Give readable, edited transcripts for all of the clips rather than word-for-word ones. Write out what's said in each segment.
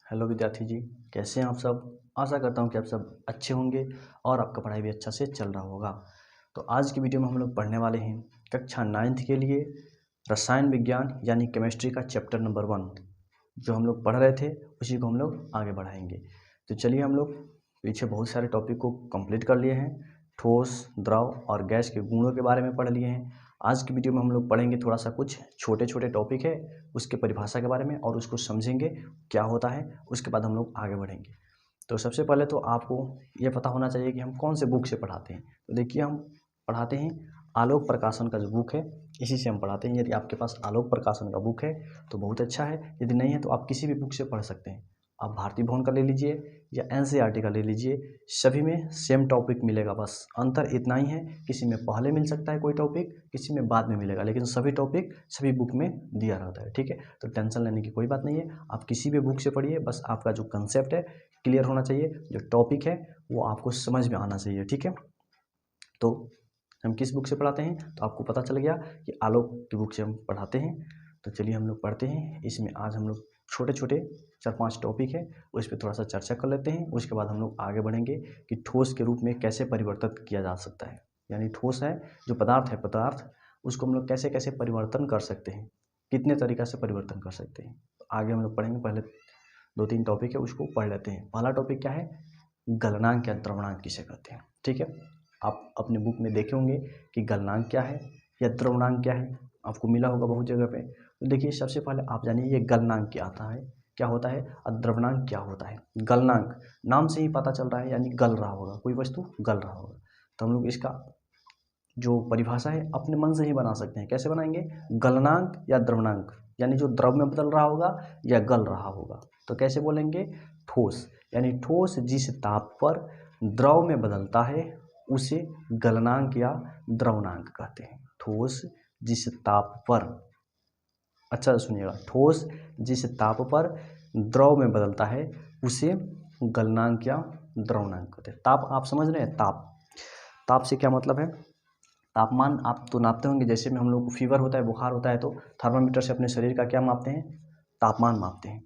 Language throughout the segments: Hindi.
हेलो विद्यार्थी जी, कैसे हैं आप सब। आशा करता हूं कि आप सब अच्छे होंगे और आपका पढ़ाई भी अच्छा से चल रहा होगा। तो आज की वीडियो में हम लोग पढ़ने वाले हैं कक्षा 9th के लिए रसायन विज्ञान यानी केमिस्ट्री का चैप्टर नंबर 1 जो हम लोग पढ़ रहे थे उसी को हम लोग आगे बढ़ाएंगे। तो चलिए, हम लोग पीछे बहुत सारे टॉपिक को कंप्लीट कर लिए हैं। ठोस, द्रव और गैस के गुणों के बारे में पढ़ लिए हैं। आज की वीडियो में हम लोग पढ़ेंगे थोड़ा सा कुछ छोटे छोटे टॉपिक है उसके परिभाषा के बारे में और उसको समझेंगे क्या होता है। उसके बाद हम लोग आगे बढ़ेंगे। तो सबसे पहले तो आपको ये पता होना चाहिए कि हम कौन से बुक से पढ़ाते हैं। तो देखिए, हम पढ़ाते हैं आलोक प्रकाशन का जो बुक है इसी से हम पढ़ाते हैं। यदि आपके पास आलोक प्रकाशन का बुक है तो बहुत अच्छा है, यदि नहीं है तो आप किसी भी बुक से पढ़ सकते हैं। आप भारती भवन का ले लीजिए या NCERT का ले लीजिए, सभी में सेम टॉपिक मिलेगा। बस अंतर इतना ही है, किसी में पहले मिल सकता है कोई टॉपिक, किसी में बाद में मिलेगा, लेकिन सभी टॉपिक सभी बुक में दिया रहता है। ठीक है, तो टेंशन लेने की कोई बात नहीं है। आप किसी भी बुक से पढ़िए, बस आपका जो कंसेप्ट है क्लियर होना चाहिए, जो टॉपिक है वो आपको समझ में आना चाहिए। ठीक है, तो हम किस बुक से पढ़ाते हैं तो आपको पता चल गया कि आलोक की बुक से हम पढ़ाते हैं। तो चलिए हम लोग पढ़ते हैं। इसमें आज हम लोग छोटे छोटे 4-5 टॉपिक है उस पर थोड़ा सा चर्चा कर लेते हैं। उसके बाद हम लोग आगे बढ़ेंगे कि ठोस के रूप में कैसे परिवर्तित किया जा सकता है। यानी ठोस है जो पदार्थ है, पदार्थ उसको हम लोग कैसे कैसे परिवर्तन कर सकते हैं, कितने तरीका से परिवर्तन कर सकते हैं। तो आगे हम लोग पढ़ेंगे। पहले 2-3 टॉपिक है उसको पढ़ लेते हैं। पहला टॉपिक क्या है, गलनांक या द्रवणांक किसे कहते हैं। ठीक है, आप अपने बुक में देखे होंगे कि गलनांक क्या है या द्रवणांक क्या है, आपको मिला होगा बहुत जगह पे। तो देखिए, सबसे पहले आप जानिए ये गलनांक क्या आता है, क्या होता है, और द्रवणांक क्या होता है। गलनांक नाम से ही पता चल रहा है, यानी गल रहा होगा, कोई वस्तु गल रहा होगा। तो हम लोग इसका जो परिभाषा है अपने मन से ही बना सकते हैं। कैसे बनाएंगे, गलनांक या द्रवणांक, यानी जो द्रव में बदल रहा होगा या गल रहा होगा। तो कैसे बोलेंगे, ठोस, यानी ठोस जिस ताप पर द्रव में बदलता है उसे गलनांक या द्रवणांक कहते हैं। ठोस जिस ताप पर, अच्छा सुनिएगा, ठोस जिस ताप पर द्रव में बदलता है उसे गलनांक या द्रवणांक कहते हैं। ताप आप समझ रहे हैं, ताप, ताप से क्या मतलब है, तापमान आप तो नापते होंगे। जैसे में हम लोग को फीवर होता है, बुखार होता है, तो थर्मामीटर से अपने शरीर का क्या मापते हैं, तापमान मापते हैं।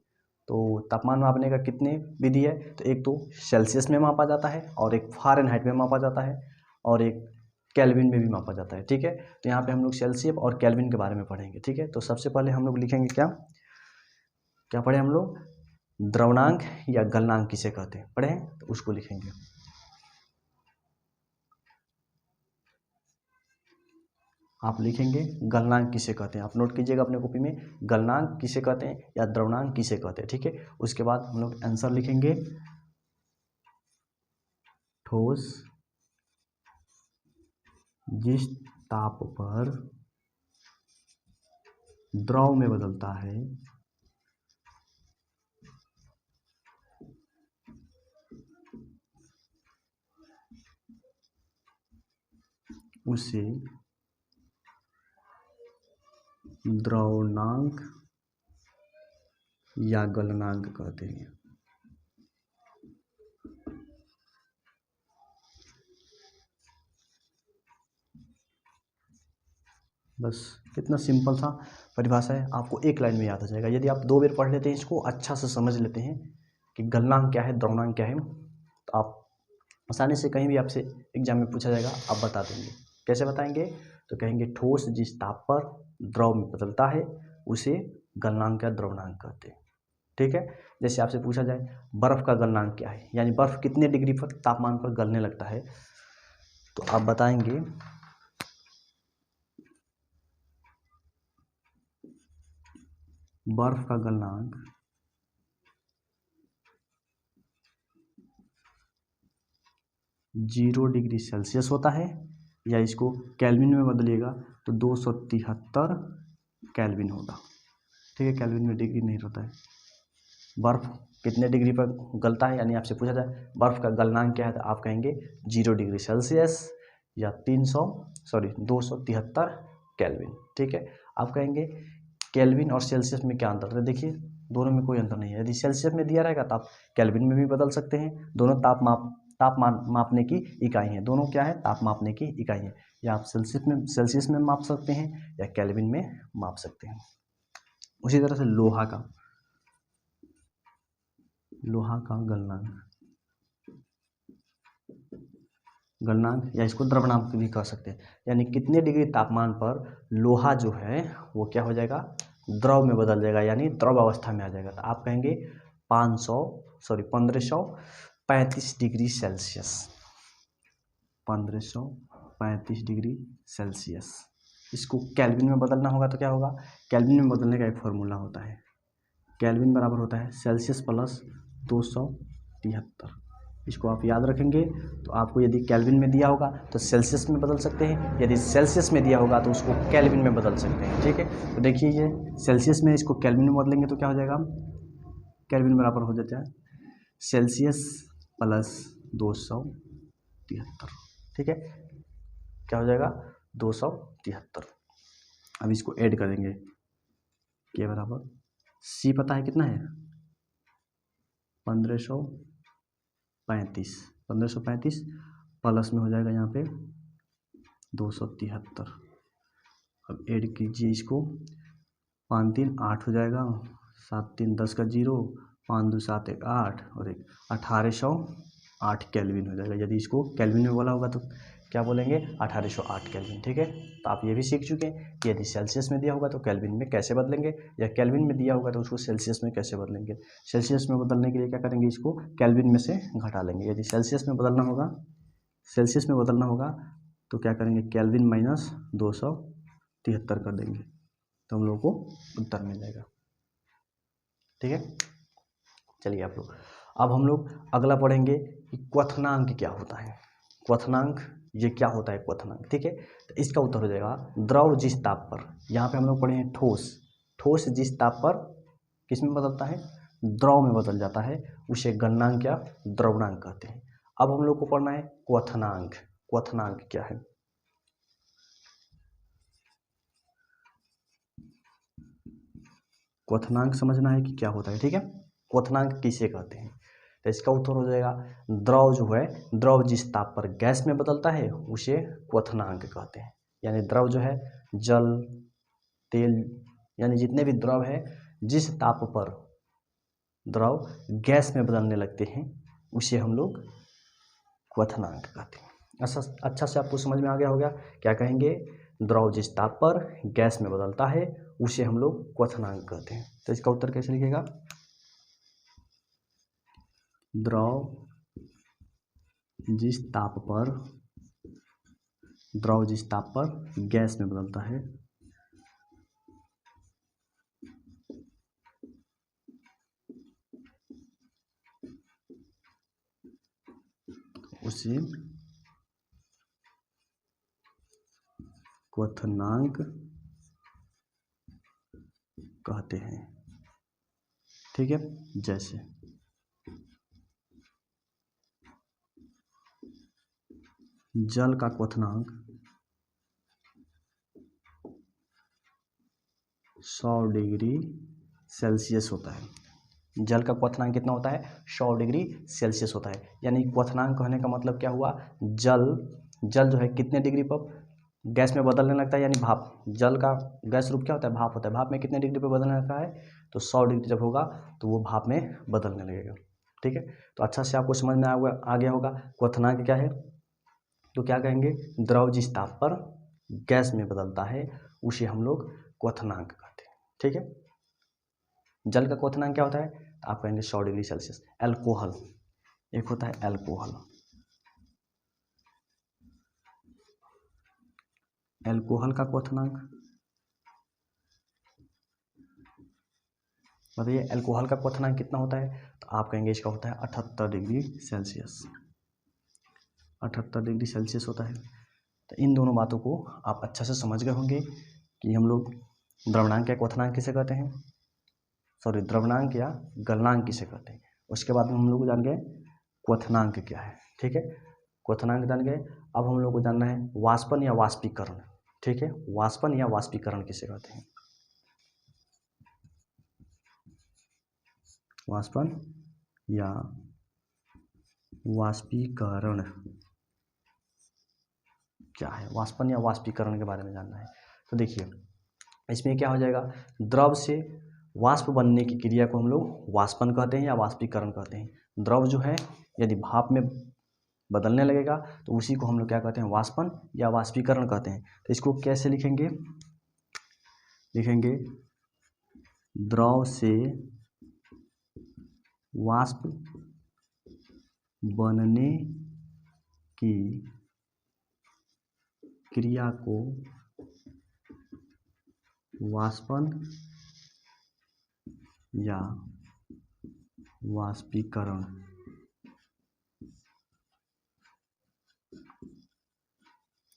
तो तापमान मापने का कितने विधि है, तो एक तो सेल्सियस में मापा जाता है और एक फ़ारेनहाइट में मापा जाता है और एक केल्विन में भी मापा जाता है। ठीक है, तो यहाँ पे हम लोग सेल्सियस और केल्विन के बारे में पढ़ेंगे। ठीक है, तो सबसे पहले हम लोग लिखेंगे क्या क्या पढ़े हम लोग, द्रवणांक या गलनांक किसे कहते हैं पढ़े, तो उसको लिखेंगे। आप लिखेंगे गलनांक किसे कहते हैं, आप नोट कीजिएगा अपने कॉपी में, गलनांक किसे कहते हैं या द्रवणांक किसे कहते हैं। ठीक है, उसके बाद हम लोग आंसर लिखेंगे, ठोस जिस ताप पर द्रव में बदलता है उसे द्रवणांक या गलनांक कहते हैं। बस कितना सिंपल सा परिभाषा है, आपको एक लाइन में याद आ जाएगा। यदि आप 2 बार पढ़ लेते हैं, इसको अच्छा से समझ लेते हैं कि गलनांक क्या है, द्रवणांक क्या है, तो आप आसानी से कहीं भी आपसे एग्जाम में पूछा जाएगा आप बता देंगे। कैसे बताएंगे, तो कहेंगे ठोस जिस ताप पर द्रव में बदलता है उसे गलनांक या द्रवणांक कहते हैं। ठीक है, जैसे आपसे पूछा जाए बर्फ़ का गलनांक क्या है, यानी बर्फ़ कितने डिग्री पर तापमान पर गलने लगता है, तो आप बताएंगे बर्फ़ का गलनांक 0 डिग्री सेल्सियस होता है, या इसको केल्विन में बदलिएगा तो 273 केल्विन होगा। ठीक है, केल्विन में डिग्री नहीं रहता है। बर्फ़ कितने डिग्री पर गलता है, यानी आपसे पूछा जाए बर्फ़ का गलनांक क्या है, तो आप कहेंगे 0 डिग्री सेल्सियस या 273 केल्विन। ठीक है, आप कहेंगे केल्विन और सेल्सियस में क्या अंतर है, देखिए दोनों में कोई अंतर नहीं है। यदि सेल्सियस में दिया रहेगा तो आप केल्विन में भी बदल सकते हैं। दोनों तापमान मापने की इकाई है, दोनों क्या है, ताप मापने की इकाई है। या आप सेल्सियस में माप सकते हैं या केल्विन में माप सकते हैं। उसी तरह से लोहा का, लोहा का गलनांक या इसको द्रवणांक भी कह सकते हैं। यानी कितने डिग्री तापमान पर लोहा जो है वो क्या हो जाएगा, द्रव में बदल जाएगा, यानी द्रव अवस्था में आ जाएगा। तो आप कहेंगे 1535 डिग्री सेल्सियस, 1535 डिग्री सेल्सियस। इसको केल्विन में बदलना होगा तो क्या होगा, केल्विन में बदलने का एक फॉर्मूला होता है, केल्विन बराबर होता है सेल्सियस प्लस 273। इसको आप याद रखेंगे। तो आपको यदि केल्विन में दिया होगा तो सेल्सियस में बदल सकते हैं, यदि सेल्सियस में दिया होगा तो उसको केल्विन में बदल सकते हैं। ठीक है, तो देखिए ये सेल्सियस में इसको केल्विन में बदलेंगे तो क्या हो जाएगा, केल्विन बराबर हो जाता है सेल्सियस प्लस 273। ठीक है, क्या हो जाएगा 273। अब इसको ऐड करेंगे, के बराबर सी पता है कितना है 1535 प्लस में हो जाएगा यहाँ पे 273। अब ऐड कीजिए इसको, 5 3 8 हो जाएगा, 7 3 10 का 0, 5 2 7 1 8 और 1 1808 केल्विन हो जाएगा। यदि इसको केल्विन में बोला होगा तो क्या बोलेंगे 1808 केल्विन। ठीक है, तो आप ये भी सीख चुके हैं कि यदि सेल्सियस में दिया होगा तो केल्विन में कैसे बदलेंगे, या केल्विन में दिया होगा तो उसको सेल्सियस में कैसे बदलेंगे। सेल्सियस में बदलने के लिए क्या करेंगे, इसको केल्विन में से घटा लेंगे। यदि सेल्सियस में बदलना होगा तो क्या करेंगे, केल्विन माइनस 273 कर देंगे तो हम लोग को उत्तर मिल जाएगा। ठीक है, चलिए आप लोग, अब हम लोग अगला पढ़ेंगे कि क्वथनांक क्या होता है। क्वथनांक ये क्या होता है क्वथनांक। ठीक है, तो इसका उत्तर हो जाएगा द्रव जिस ताप पर, यहाँ पे हम लोग पढ़े हैं ठोस जिस ताप पर किस में बदलता है, द्रव में बदल जाता है, उसे गलनांक या द्रवणांक कहते हैं। अब हम लोग को पढ़ना है क्वथनांक। क्वथनांक क्या है, क्वथनांक समझना है कि क्या होता है। ठीक है, क्वथनांक किसे कहते हैं, तो इसका उत्तर हो जाएगा द्रव जो है, द्रव जिस ताप पर गैस में बदलता है उसे क्वथनांक कहते हैं। यानी द्रव जो है, जल, तेल, यानी जितने भी द्रव है, जिस ताप पर द्रव गैस में बदलने लगते हैं उसे हम लोग क्वथनांक कहते हैं। अच्छा से आपको समझ में आ गया होगा। क्या कहेंगे, द्रव जिस ताप पर गैस में बदलता है उसे हम लोग क्वथनांक कहते हैं। तो इसका उत्तर कैसे लिखेगा, द्रव जिस ताप पर गैस में बदलता है उसे क्वथनांक कहते हैं। ठीक है, जैसे जल का क्वथनांक 100 डिग्री सेल्सियस होता है। जल का क्वथनांक कितना होता है, 100 डिग्री सेल्सियस होता है। यानी क्वथनांक कहने का मतलब क्या हुआ, जल जो है कितने डिग्री पर गैस में बदलने लगता है, यानी भाप। जल का गैस रूप क्या होता है, भाप होता है। भाप में कितने डिग्री पर बदलने लगता है, तो 100 डिग्री जब होगा तो वो भाप में बदलने लगेगा। ठीक है, तो अच्छा से आपको समझ में आ गया होगा क्वथनांक क्या है। तो क्या कहेंगे, द्रव जिस ताप पर गैस में बदलता है उसे हम लोग क्वथनांक कहते हैं। ठीक है, जल का क्वथनांक क्या होता है, तो आप कहेंगे 100 डिग्री सेल्सियस। एल्कोहल, एक होता है एल्कोहल, एल्कोहल का क्वथनांक बताइए, एल्कोहल का क्वथनांक कितना होता है, तो आप कहेंगे इसका होता है 78 डिग्री सेल्सियस। 78 डिग्री सेल्सियस होता है। तो इन दोनों बातों को आप अच्छा से समझ गए होंगे कि हम लोग द्रवणांक या क्वथनांक किसे कहते हैं, द्रवणांक या गलनांक किसे कहते हैं। उसके बाद में हम लोग जान गए क्वथनांक क्या है। ठीक है, क्वथनांक जान गए। अब हम लोग को जानना है वाष्पन या वाष्पीकरण। ठीक है, वाष्पन या वाष्पीकरण किसे कहते हैं, वाष्पन या वाष्पीकरण क्या है, वाष्पन या वाष्पीकरण के बारे में जानना है। तो देखिए इसमें क्या हो जाएगा, द्रव से वाष्प बनने की क्रिया को हम लोग वाष्पन कहते हैं या वाष्पीकरण कहते हैं। द्रव जो है यदि भाप में बदलने लगेगा तो उसी को हम लोग क्या कहते हैं, वाष्पन या वाष्पीकरण कहते हैं। तो इसको कैसे लिखेंगे, लिखेंगे द्रव से वाष्प बनने की क्रिया को वाष्पन या वाष्पीकरण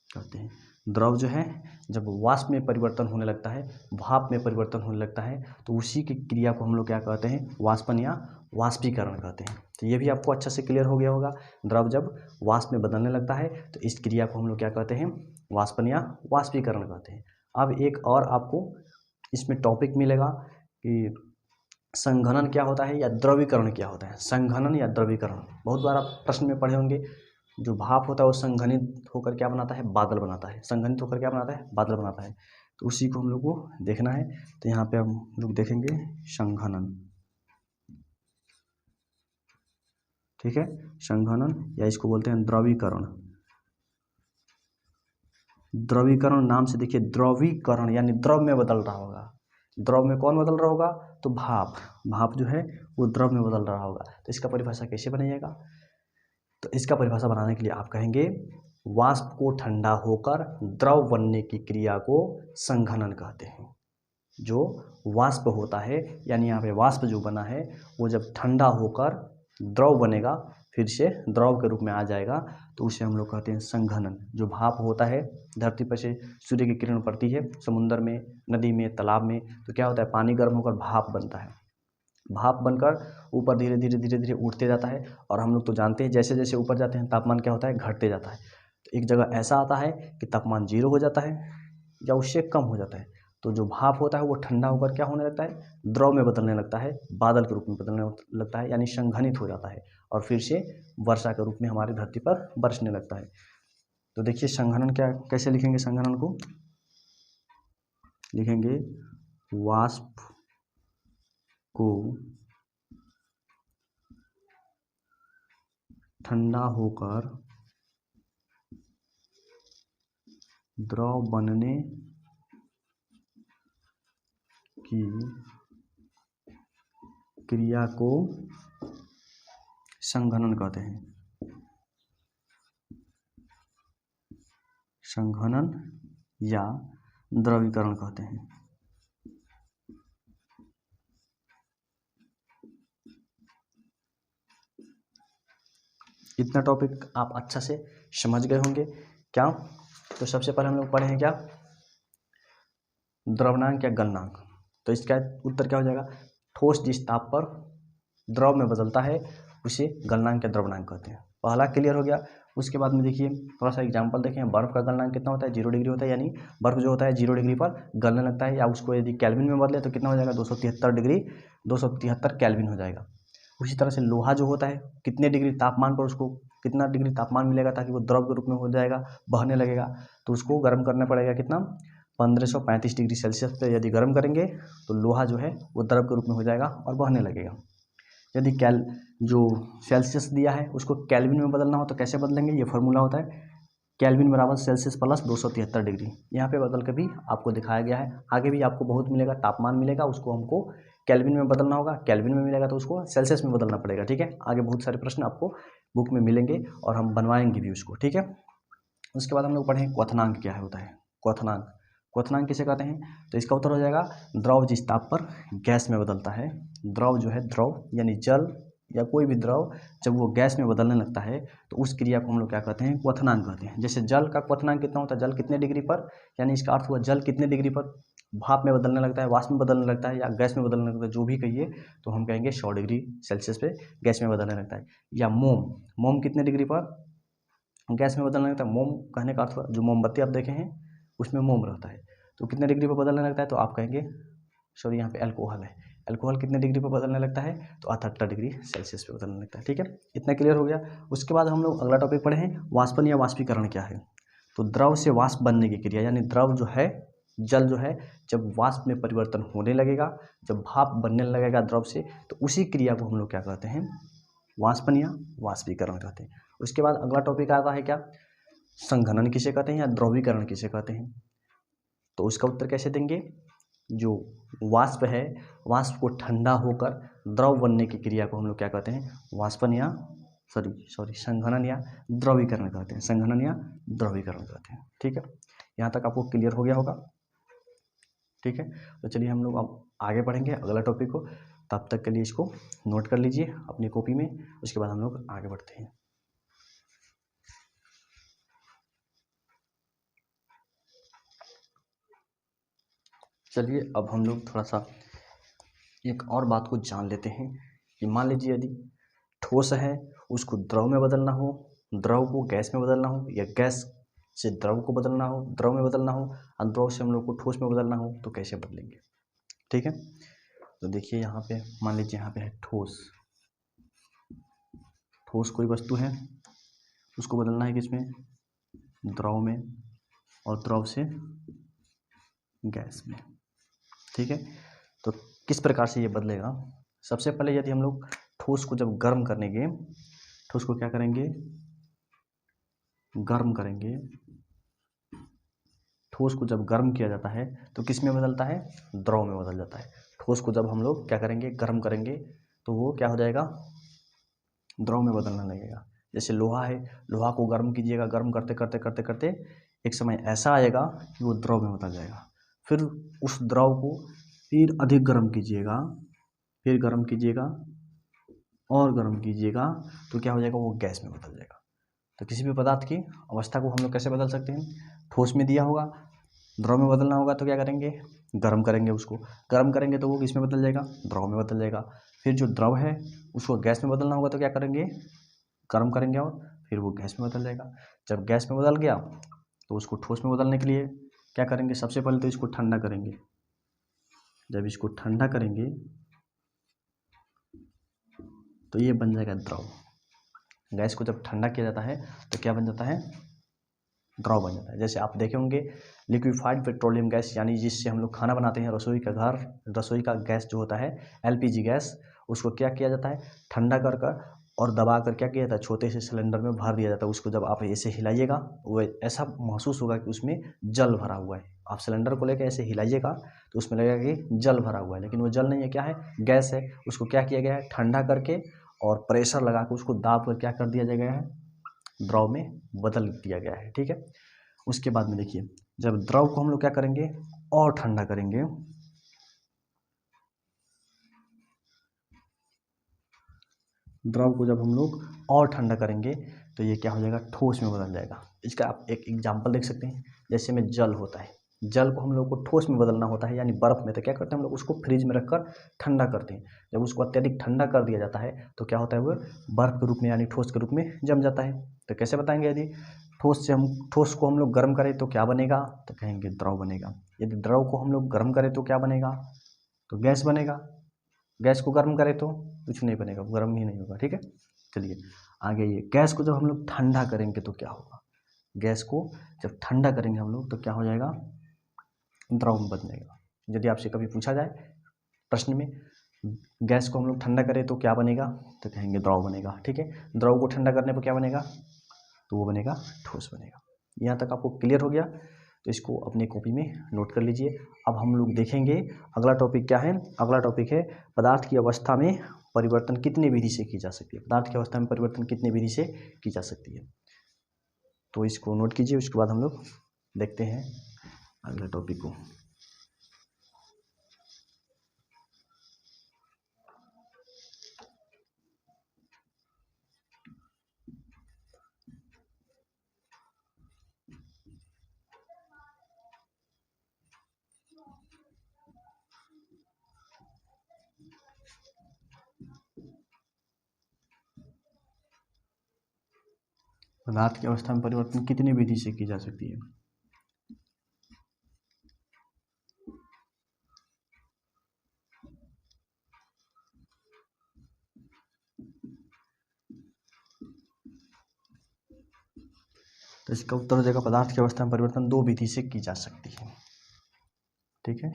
कहते हैं। द्रव जो है जब वाष्प में परिवर्तन होने लगता है, भाप में परिवर्तन होने लगता है, तो उसी की क्रिया को हम लोग क्या कहते हैं, वाष्पन या वाष्पीकरण कहते हैं। तो ये भी आपको अच्छे से क्लियर हो गया होगा। द्रव जब वाष्प में बदलने लगता है तो इस क्रिया को हम लोग क्या कहते हैं, वाष्पन या वाष्पीकरण कहते हैं। अब एक और आपको इसमें टॉपिक मिलेगा कि संघनन क्या होता है या द्रवीकरण क्या होता है। संघनन या द्रवीकरण बहुत बार आप प्रश्न में पढ़े होंगे। जो भाप होता है वो संघनित होकर क्या बनाता है, बादल बनाता है। संघनित होकर क्या बनाता है, बादल बनाता है। तो उसी को हम लोग को देखना है। तो यहाँ पे हम लोग देखेंगे संघनन, ठीक है, संघनन या इसको बोलते हैं द्रवीकरण। द्रवीकरण नाम से देखिए, द्रवीकरण यानी द्रव में बदल रहा होगा। द्रव में कौन बदल रहा होगा, तो भाप। भाप जो है वो द्रव में बदल रहा होगा। तो इसका परिभाषा कैसे बनाइएगा, तो इसका परिभाषा बनाने के लिए आप कहेंगे वाष्प को ठंडा होकर द्रव बनने की क्रिया को संघनन कहते हैं। जो वाष्प होता है यानी यहाँ पे वाष्प जो बना है वो जब ठंडा होकर द्रव बनेगा, फिर से द्रव के रूप में आ जाएगा, तो उसे हम लोग कहते हैं संघनन। जो भाप होता है, धरती पर से सूर्य की किरण पड़ती है, समुद्र में, नदी में, तालाब में, तो क्या होता है, पानी गर्म होकर भाप बनता है। भाप बनकर ऊपर धीरे धीरे धीरे धीरे उठते जाता है। और हम लोग तो जानते हैं जैसे जैसे ऊपर जाते हैं तापमान क्या होता है, घटते जाता है। तो एक जगह ऐसा आता है कि तापमान 0 हो जाता है या उससे कम हो जाता है। तो जो भाप होता है वो ठंडा होकर क्या होने लगता है, द्रव में बदलने लगता है, बादल के रूप में बदलने लगता है, यानी संघनित हो जाता है और फिर से वर्षा के रूप में हमारी धरती पर बरसने लगता है। तो देखिए संघनन क्या, कैसे लिखेंगे, संघनन को लिखेंगे वाष्प को ठंडा होकर द्रव बनने की क्रिया को संघनन कहते हैं। संघनन या द्रवीकरण कहते हैं। इतना टॉपिक आप अच्छा से समझ गए होंगे क्या। तो सबसे पहले हम लोग पढ़े हैं क्या, द्रवनांक या गलनांक। तो इसका उत्तर क्या हो जाएगा, ठोस जिस ताप पर द्रव में बदलता है उसे गलनांक या द्रवनांक कहते हैं। पहला क्लियर हो गया। उसके बाद में देखिए थोड़ा सा एग्जांपल देखें। बर्फ का गलनांक कितना होता है, 0 डिग्री होता है, यानी बर्फ जो होता है 0 डिग्री पर गलने लगता है। या उसको यदि केल्विन में बदले तो कितना हो जाएगा, 273 डिग्री, 273 केल्विन हो जाएगा। उसी तरह से लोहा जो होता है कितने डिग्री तापमान पर उसको कितना डिग्री तापमान मिलेगा ताकि वो द्रव के रूप में हो जाएगा, बहने लगेगा, तो उसको गर्म करना पड़ेगा कितना, 1535 डिग्री सेल्सियस पे यदि गर्म करेंगे तो लोहा जो है वो द्रव के रूप में हो जाएगा और बहने लगेगा। यदि जो सेल्सियस दिया है उसको केल्विन में बदलना हो तो कैसे बदलेंगे, ये फॉर्मूला होता है केल्विन बराबर सेल्सियस प्लस 273 डिग्री। यहाँ पे बदल के भी आपको दिखाया गया है। आगे भी आपको बहुत मिलेगा, तापमान मिलेगा, उसको हमको केल्विन में बदलना होगा, केल्विन में मिलेगा तो उसको सेल्सियस में बदलना पड़ेगा, ठीक है। आगे बहुत सारे प्रश्न आपको बुक में मिलेंगे और हम बनवाएंगे भी उसको, ठीक है। उसके बाद हम लोग पढ़ें क्वथनांक क्या है होता है। क्वथनांक, क्वथनांक किसे कहते हैं, तो इसका उत्तर हो जाएगा द्रव जिस ताप पर गैस में बदलता है। द्रव जो है, द्रव यानी जल या कोई भी द्रव जब वो गैस में बदलने लगता है तो उस क्रिया को हम लोग क्या कहते हैं, क्वथनांक कहते हैं। जैसे जल का क्वथनांक कितना होता है, जल कितने डिग्री पर, यानी इसका अर्थ हुआ जल कितने डिग्री पर भाप में बदलने लगता है, वाष्प में बदलने लगता है या गैस में बदलने लगता है, जो भी कहिए, तो हम कहेंगे 100 डिग्री सेल्सियस पे गैस में बदलने लगता है। या मोम, मोम कितने डिग्री पर गैस में बदलने लगता है। मोम कहने का अर्थ हुआ जो मोमबत्ती आप देखे हैं उसमें मोम रहता है, तो कितने डिग्री पर बदलने लगता है, तो आप कहेंगे, सॉरी यहाँ पे अल्कोहल है, अल्कोहल कितने डिग्री पर बदलने लगता है, तो 78 डिग्री सेल्सियस पे बदलने लगता है, ठीक है। इतना क्लियर हो गया। उसके बाद हम लोग अगला टॉपिक पढ़े हैं वाष्पन या वाष्पीकरण क्या है। तो द्रव से वाष्प बनने की क्रिया, यानी द्रव जो है जल जो है जब वाष्प में परिवर्तन होने लगेगा, जब भाप बनने लगेगा द्रव से, तो उसी क्रिया को हम लोग क्या कहते हैं, वाष्पन या वाष्पीकरण कहते हैं। उसके बाद अगला टॉपिक आता है क्या, संघनन किसे कहते हैं या द्रवीकरण किसे कहते हैं। तो उसका उत्तर कैसे देंगे, जो वाष्प है, वाष्प को ठंडा होकर द्रव बनने की क्रिया को हम लोग क्या कहते हैं, वाष्पन या संघनन या द्रवीकरण कहते हैं, संघनन या द्रवीकरण कहते हैं। ठीक है, यहाँ तक आपको क्लियर हो गया होगा। ठीक है, तो चलिए हम लोग अब आगे बढ़ेंगे अगला टॉपिक को, तब तक के लिए इसको नोट कर लीजिए अपनी कॉपी में, उसके बाद हम लोग आगे बढ़ते हैं। चलिए अब हम लोग थोड़ा सा एक और बात को जान लेते हैं कि मान लीजिए यदि ठोस है उसको द्रव में बदलना हो, द्रव को गैस में बदलना हो, या गैस से द्रव को बदलना हो, द्रव में बदलना हो, और द्रव से हम लोग को ठोस में बदलना हो, तो कैसे बदलेंगे। ठीक है, तो देखिए यहाँ पे मान लीजिए यहाँ पे है ठोस, ठोस कोई वस्तु है, उसको बदलना है किसमें, द्रव में, और द्रव से गैस में। ठीक है, तो किस प्रकार से ये बदलेगा, सबसे पहले यदि हम लोग ठोस को जब गर्म करेंगे, ठोस को क्या करेंगे, गर्म करेंगे, ठोस को जब गर्म किया जाता है तो किस में बदलता है, द्रव में बदल जाता है। ठोस को जब हम लोग क्या करेंगे, गर्म करेंगे, तो वो क्या हो जाएगा, द्रव में बदलने लगेगा। जैसे लोहा है, लोहा को गर्म कीजिएगा, गर्म करते करते करते करते एक समय ऐसा आएगा कि वो द्रव में बदल जाएगा। फिर उस द्रव को फिर अधिक गर्म कीजिएगा, फिर गर्म कीजिएगा और गर्म कीजिएगा, तो क्या हो जाएगा, वो गैस में बदल जाएगा। तो किसी भी पदार्थ की अवस्था को हम लोग कैसे बदल सकते हैं, ठोस में दिया होगा, द्रव में बदलना होगा तो क्या करेंगे, गर्म करेंगे, उसको गर्म करेंगे तो वो किस में बदल जाएगा, द्रव में बदल जाएगा। फिर जो द्रव है उसको गैस में बदलना होगा तो क्या करेंगे, गर्म करेंगे और फिर वो गैस में बदल जाएगा। जब गैस में बदल गया तो उसको ठोस में बदलने के लिए क्या करेंगे, सबसे पहले तो इसको ठंडा करेंगे। जब इसको ठंडा करेंगे तो ये बन जाएगा द्रव। गैस को जब ठंडा किया जाता है तो क्या बन जाता है, द्रव बन जाता है। जैसे आप देखे होंगे लिक्विफाइड पेट्रोलियम गैस, यानी जिससे हम लोग खाना बनाते हैं, रसोई का घर, रसोई का गैस जो होता है एलपीजी गैस, उसको क्या किया जाता है, ठंडा कर कर और दबा कर क्या किया जाता है, छोटे से सिलेंडर में भर दिया जाता है। उसको जब आप ऐसे हिलाइएगा वो ऐसा महसूस होगा कि उसमें जल भरा हुआ है। आप सिलेंडर को लेकर ऐसे हिलाइएगा तो उसमें लगेगा कि जल भरा हुआ है, लेकिन वो जल नहीं है, क्या है, गैस है। उसको क्या किया गया है, ठंडा करके और प्रेशर लगा के उसको दाब कर क्या कर दिया गया है, द्रव में बदल दिया गया है। ठीक है, उसके बाद में देखिए जब द्रव को हम लोग क्या करेंगे और ठंडा करेंगे, द्रव को जब हम लोग और ठंडा करेंगे तो ये क्या हो जाएगा, ठोस में बदल जाएगा। इसका आप एक एग्जांपल देख सकते हैं, जैसे में जल होता है, जल को हम लोग को ठोस में बदलना होता है यानी बर्फ में, तो क्या करते हैं हम लोग, उसको फ्रिज में रखकर ठंडा करते हैं। जब उसको अत्यधिक ठंडा कर दिया जाता है तो क्या होता है, वो बर्फ के रूप में यानी ठोस के रूप में जम जाता है। तो कैसे बताएंगे, यदि ठोस को हम लोग गर्म करें तो क्या बनेगा, तो कहेंगे द्रव बनेगा। यदि द्रव को हम लोग गर्म करें तो क्या बनेगा, तो गैस बनेगा। गैस को गर्म करें तो कुछ नहीं बनेगा, गर्म ही नहीं होगा। ठीक है, चलिए आगे, ये गैस को जब हम लोग ठंडा करेंगे तो क्या होगा, गैस को जब ठंडा करेंगे हम लोग तो क्या हो जाएगा, द्रव में बदल जाएगा। यदि आपसे कभी पूछा जाए प्रश्न में, गैस को हम लोग ठंडा करें तो क्या बनेगा, तो कहेंगे द्रव बनेगा। ठीक है, द्रव को ठंडा करने पर क्या बनेगा, तो वो बनेगा ठोस बनेगा। यहाँ तक आपको क्लियर हो गया, तो इसको अपनी कॉपी में नोट कर लीजिए। अब हम लोग देखेंगे अगला टॉपिक क्या है, अगला टॉपिक है पदार्थ की अवस्था में परिवर्तन कितनी विधि से की जा सकती है, पदार्थ की अवस्था में परिवर्तन कितनी विधि से की जा सकती है। तो इसको नोट कीजिए, उसके बाद हम लोग देखते हैं अगले टॉपिक को। पदार्थ की अवस्था में परिवर्तन कितनी विधि से की जा सकती है। तो इसका उत्तर हो जाएगा, पदार्थ की अवस्था में परिवर्तन दो विधि से की जा सकती है। ठीक है।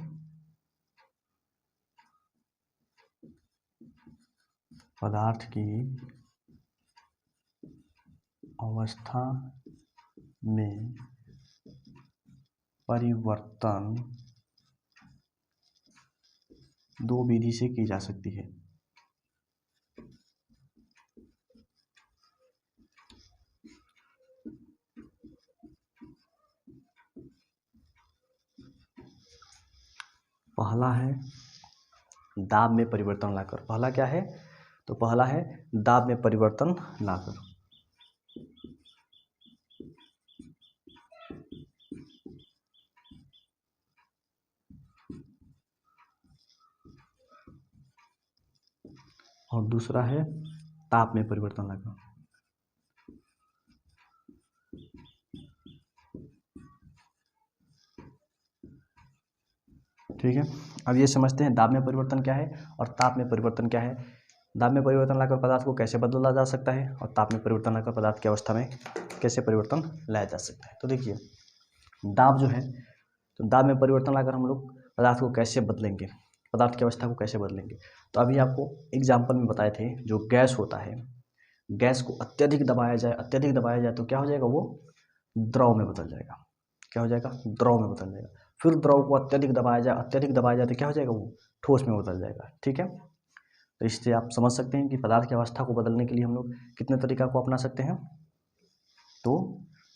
पदार्थ की अवस्था में परिवर्तन दो विधि से की जा सकती है। पहला है दाब में परिवर्तन लाकर। पहला क्या है? तो पहला है दाब में परिवर्तन लाकर। और दूसरा है ताप में परिवर्तन लाकर। ठीक है। अब ये समझते हैं दाब में परिवर्तन क्या है और ताप में परिवर्तन क्या है। दाब में परिवर्तन लाकर पदार्थ को कैसे बदला जा सकता है और ताप में परिवर्तन लाकर पदार्थ की अवस्था में कैसे परिवर्तन लाया जा सकता है। तो देखिए दाब जो है, तो दाब में परिवर्तन लाकर हम लोग पदार्थ को कैसे बदलेंगे, पदार्थ की अवस्था को कैसे बदलेंगे। तो अभी आपको एग्जाम्पल में बताए थे, जो गैस होता है, गैस को अत्यधिक दबाया जाए तो क्या हो जाएगा, वो द्रव में बदल जाएगा। क्या हो जाएगा? द्रव में बदल जाएगा। फिर द्रव को अत्यधिक दबाया जाए तो क्या हो जाएगा, वो ठोस में बदल जाएगा। ठीक है। तो इससे आप समझ सकते हैं कि पदार्थ की अवस्था को बदलने के लिए हम लोग कितने तरीका को अपना सकते हैं। तो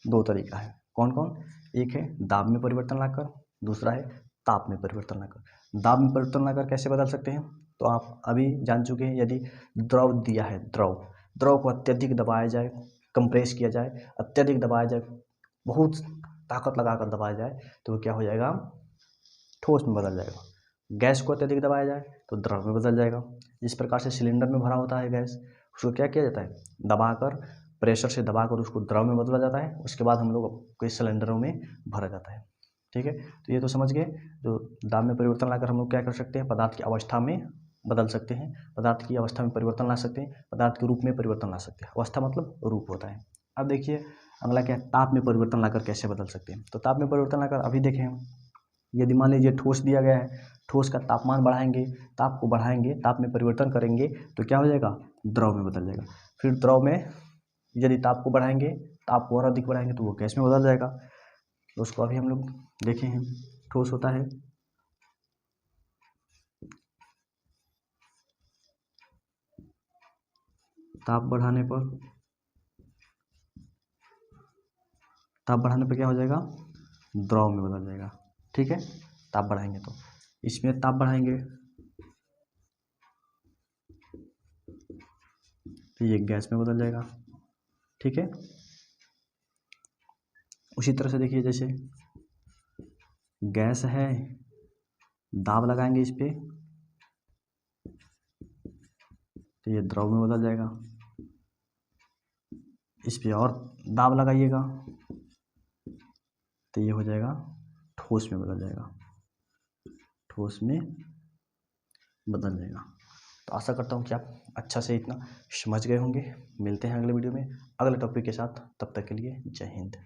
दो तरीका है। कौन कौन? एक है दाब में परिवर्तन लाकर, दूसरा है ताप में परिवर्तन लाकर। दाब में परिवर्तन लाकर कैसे बदल सकते हैं, तो आप अभी जान चुके हैं। यदि द्रव दिया है, द्रव को अत्यधिक दबाया जाए, कंप्रेस किया जाए, अत्यधिक दबाया जाए, बहुत ताकत लगाकर दबाया जाए तो वो क्या हो जाएगा, ठोस में बदल जाएगा। गैस को अत्यधिक दबाया जाए तो द्रव में बदल जाएगा। जिस प्रकार से सिलेंडर में भरा होता है गैस, उसको क्या किया जाता है, दबाकर, प्रेशर से दबाकर उसको द्रव में बदला जाता है। उसके बाद हम लोग कोई सिलेंडरों में भरा जाता है। ठीक है। तो ये तो समझ गए। जो दाब में परिवर्तन लाकर हम लोग क्या कर सकते हैं, पदार्थ की अवस्था में बदल सकते हैं, पदार्थ की अवस्था में परिवर्तन ला सकते हैं, पदार्थ के रूप में परिवर्तन ला सकते हैं। अवस्था मतलब रूप होता है। अब देखिए अगला क्या है, ताप में परिवर्तन लाकर कैसे बदल सकते हैं। तो ताप में परिवर्तन लाकर अभी देखें हम, यदि मान लीजिए ठोस दिया गया है, ठोस का तापमान बढ़ाएंगे, ताप को बढ़ाएंगे, ताप में परिवर्तन करेंगे तो क्या हो जाएगा, द्रव में बदल जाएगा। फिर द्रव में यदि ताप को बढ़ाएंगे, ताप को और अधिक बढ़ाएंगे तो वो गैस में बदल जाएगा। तो उसको अभी हम लोग देखे हैं, ठोस होता है, ताप बढ़ाने पर क्या हो जाएगा, द्रव में बदल जाएगा। ठीक है। ताप बढ़ाएंगे तो इसमें ताप बढ़ाएंगे तो ये गैस में बदल जाएगा। ठीक है। उसी तरह से देखिए, जैसे गैस है, दाब लगाएंगे इस पे तो ये द्रव में बदल जाएगा। इस पे और दाब लगाइएगा तो ये हो जाएगा, ठोस में बदल जाएगा, ठोस में बदल जाएगा। तो आशा करता हूँ कि आप अच्छा से इतना समझ गए होंगे। मिलते हैं अगले वीडियो में अगले टॉपिक के साथ। तब तक के लिए जय हिंद।